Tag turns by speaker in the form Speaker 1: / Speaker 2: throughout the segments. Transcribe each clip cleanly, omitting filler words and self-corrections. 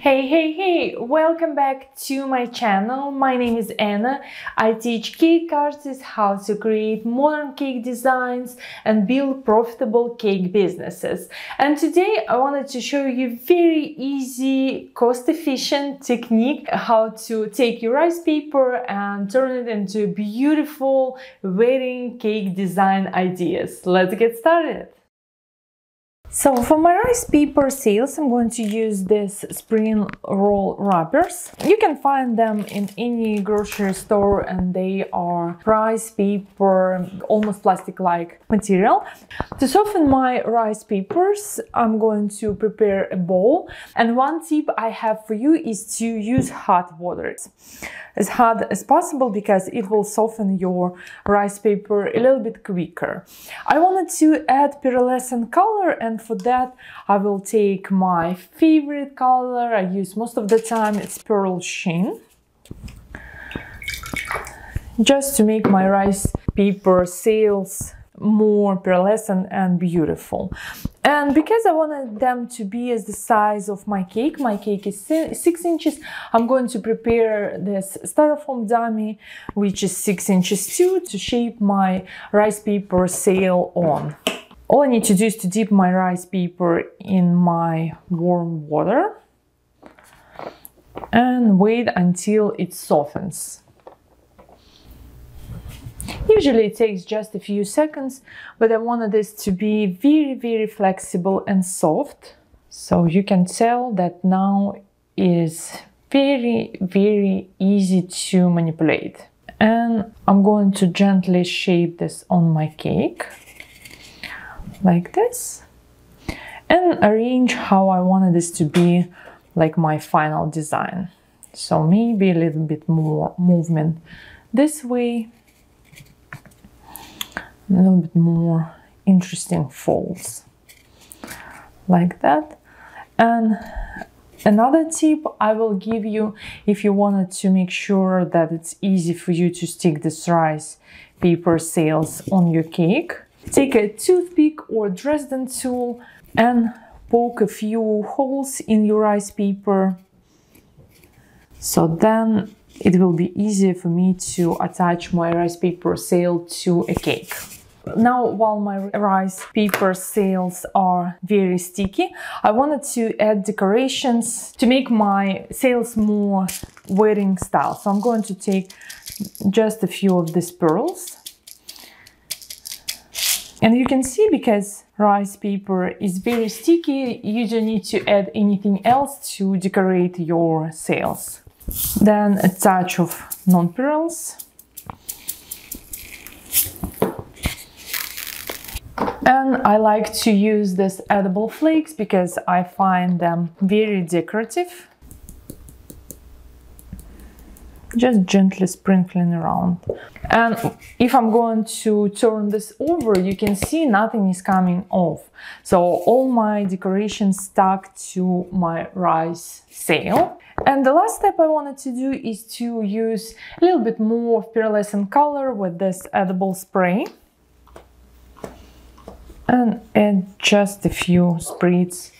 Speaker 1: Hey, welcome back to my channel. My name is Anna. I teach cake artists how to create modern cake designs and build profitable cake businesses. And today I wanted to show you very easy, cost-efficient technique how to take your rice paper and turn it into beautiful wedding cake design ideas. Let's get started. So for my rice paper sales, I'm going to use this spring roll wrappers. You can find them in any grocery store and they are rice paper, almost plastic-like material. To soften my rice papers, I'm going to prepare a bowl. And one tip I have for you is to use hot water. As hot as possible because it will soften your rice paper a little bit quicker. I wanted to add pearlescent color, and for that I will take my favorite color I use most of the time. It's Pearl Sheen, just to make my rice paper sails more pearlescent and beautiful. And because I wanted them to be as the size of my cake is 6 inches, I'm going to prepare this styrofoam dummy, which is 6 inches too, to shape my rice paper sail on. All I need to do is to dip my rice paper in my warm water and wait until it softens. Usually it takes just a few seconds, but I wanted this to be very flexible and soft. So you can tell that now it is very easy to manipulate. And I'm going to gently shape this on my cake, like this, and arrange how I wanted this to be like my final design. So maybe a little bit more movement this way, a little bit more interesting folds like that. And another tip I will give you, if you wanted to make sure that it's easy for you to stick this rice paper sails on your cake, take a toothpick or Dresden tool and poke a few holes in your rice paper. So then it will be easier for me to attach my rice paper sail to a cake. Now, while my rice paper sails are very sticky, I wanted to add decorations to make my sails more wedding style. So I'm going to take just a few of these pearls. And you can see, because rice paper is very sticky, you don't need to add anything else to decorate your sails. Then a touch of non-pearls. And I like to use this edible flakes because I find them very decorative. Just gently sprinkling around. And if I'm going to turn this over, you can see nothing is coming off. So all my decorations stuck to my rice sail. And the last step I wanted to do is to use a little bit more of pearlescent color with this edible spray. And add just a few sprigs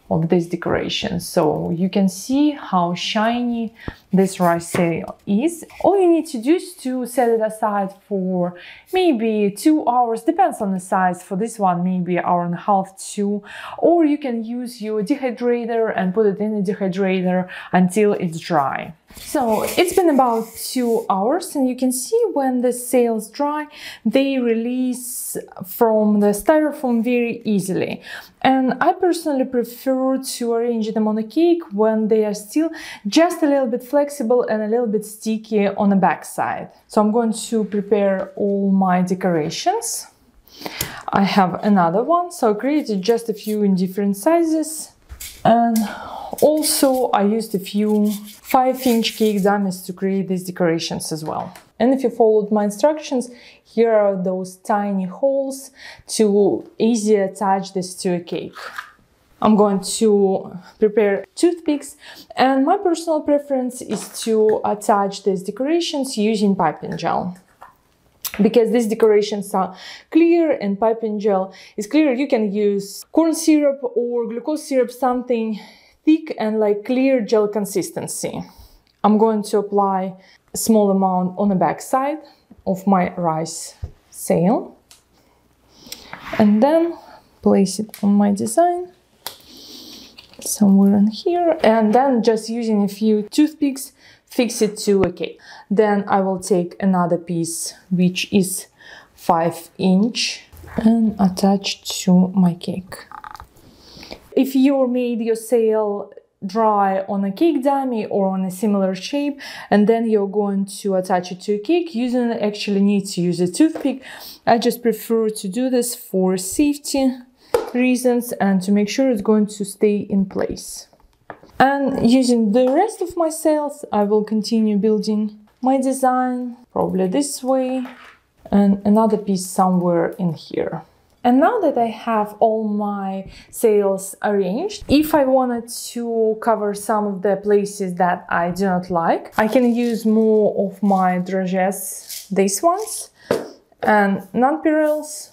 Speaker 1: of this decoration, so you can see how shiny this rice sail is. All you need to do is to set it aside for maybe 2 hours, depends on the size. For this one, maybe an hour and a half, 2, or you can use your dehydrator and put it in the dehydrator until it's dry. So it's been about 2 hours, and you can see when the sails dry, they release from the styrofoam very easily. And I personally prefer to arrange them on a cake when they are still just a little bit flexible and a little bit sticky on the back side. So I'm going to prepare all my decorations. I have another one, so I created just a few in different sizes. And also I used a few 5-inch cake dummies to create these decorations as well. And if you followed my instructions, here are those tiny holes to easily attach this to a cake. I'm going to prepare toothpicks, and my personal preference is to attach these decorations using piping gel. Because these decorations are clear and piping gel is clear, you can use corn syrup or glucose syrup, something thick and like clear gel consistency. I'm going to apply a small amount on the back side of my rice sail and then place it on my design somewhere in here, and then just using a few toothpicks fix it to a cake. Then I will take another piece which is 5" and attach to my cake. If you made your sail dry on a cake dummy or on a similar shape and then you're going to attach it to a cake, you don't actually need to use a toothpick. I just prefer to do this for safety reasons and to make sure it's going to stay in place. And using the rest of my sails, I will continue building my design, probably this way, and another piece somewhere in here. And now that I have all my sails arranged, if I wanted to cover some of the places that I do not like, I can use more of my dragées, these ones, and nonpareils.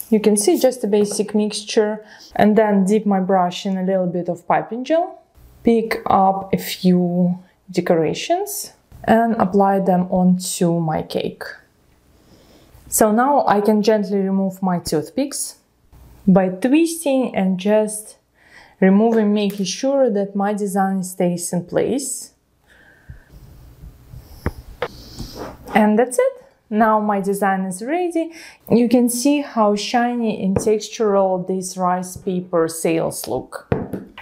Speaker 1: You can see just a basic mixture, and then dip my brush in a little bit of piping gel, pick up a few decorations and apply them onto my cake. So now I can gently remove my toothpicks by twisting and just removing, making sure that my design stays in place. And that's it. Now my design is ready. You can see how shiny and textural these rice paper sails look.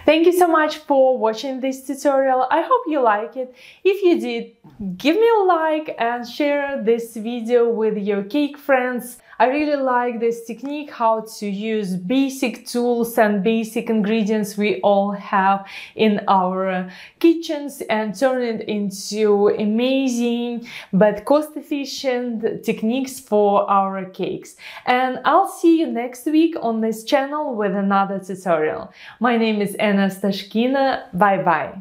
Speaker 1: Thank you so much for watching this tutorial. I hope you like it. If you did, give me a like and share this video with your cake friends. I really like this technique, how to use basic tools and basic ingredients we all have in our kitchens and turn it into amazing but cost-efficient techniques for our cakes. And I'll see you next week on this channel with another tutorial. My name is Anna Stashkina. Bye bye.